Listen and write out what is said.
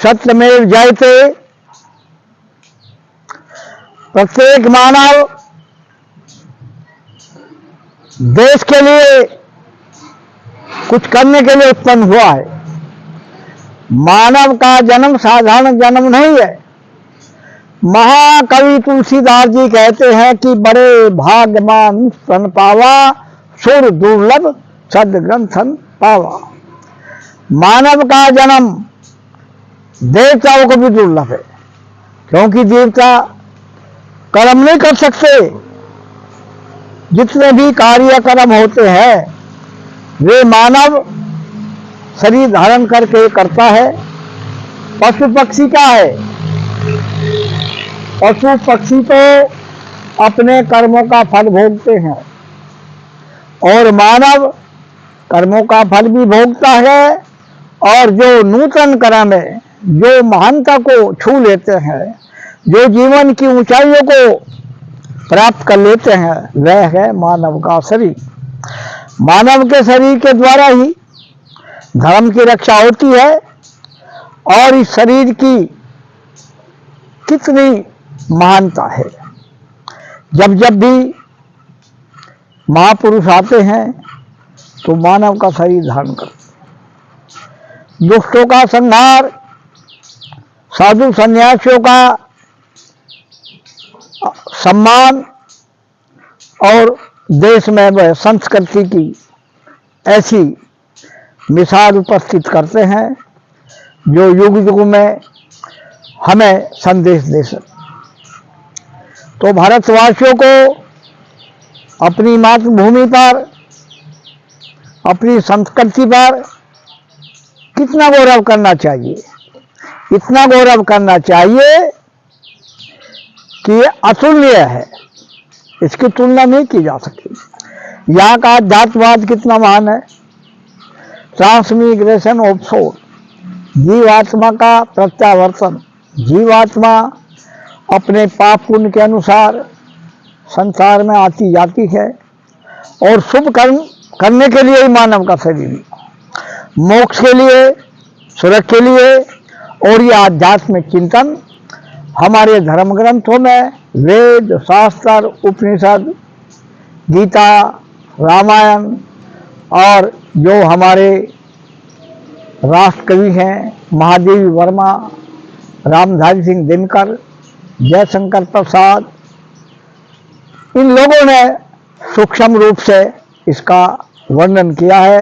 सत्यमेव जयते। प्रत्येक मानव देश के लिए कुछ करने के लिए उत्पन्न हुआ है। मानव का जन्म साधारण जन्म नहीं है। महाकवि तुलसीदास जी कहते हैं कि बड़े भाग्यवान सन पावा, सुर दुर्लभ सद्ग्रंथन पावा। मानव का जन्म देवताओं को भी दुर्लभ है, क्योंकि देवता कर्म नहीं कर सकते। जितने भी कार्यक्रम होते हैं वे मानव शरीर धारण करके करता है। पशु पक्षी क्या है? पशु पक्षी तो अपने कर्मों का फल भोगते हैं और मानव कर्मों का फल भी भोगता है। और जो नूतन कर्म है, जो महानता को छू लेते हैं, जो जीवन की ऊंचाइयों को प्राप्त कर लेते हैं, वह है मानव का शरीर। मानव के शरीर के द्वारा ही धर्म की रक्षा होती है। और इस शरीर की कितनी महानता है। जब जब भी महापुरुष आते हैं तो मानव का शरीर धारण करते हैं। दुष्टों का संहार, साधु सन्यासियों का सम्मान और देश में वह संस्कृति की ऐसी मिसाल उपस्थित करते हैं जो युग युग में हमें संदेश दे सके। तो भारतवासियों को अपनी मातृभूमि पर, अपनी संस्कृति पर कितना गौरव करना चाहिए। इतना गौरव करना चाहिए कि ये अतुल्य है, इसकी तुलना नहीं की जा सकती। यहाँ का जातवाद कितना महान है। ट्रांसमिग्रेशन ऑफ सोल, जीवात्मा का प्रत्यावर्तन। जीवात्मा अपने पाप पुण्य के अनुसार संसार में आती जाती है और शुभ कर्म करने के लिए ही मानव का शरीर, मोक्ष के लिए, स्वर्ग के लिए। और ये आध्यात्मिक चिंतन हमारे धर्म ग्रंथों में वेद, शास्त्र, उपनिषद, गीता, रामायण और जो हमारे राष्ट्रकवि हैं महादेवी वर्मा, रामधारी सिंह दिनकर, जयशंकर प्रसाद, इन लोगों ने सूक्ष्म रूप से इसका वर्णन किया है।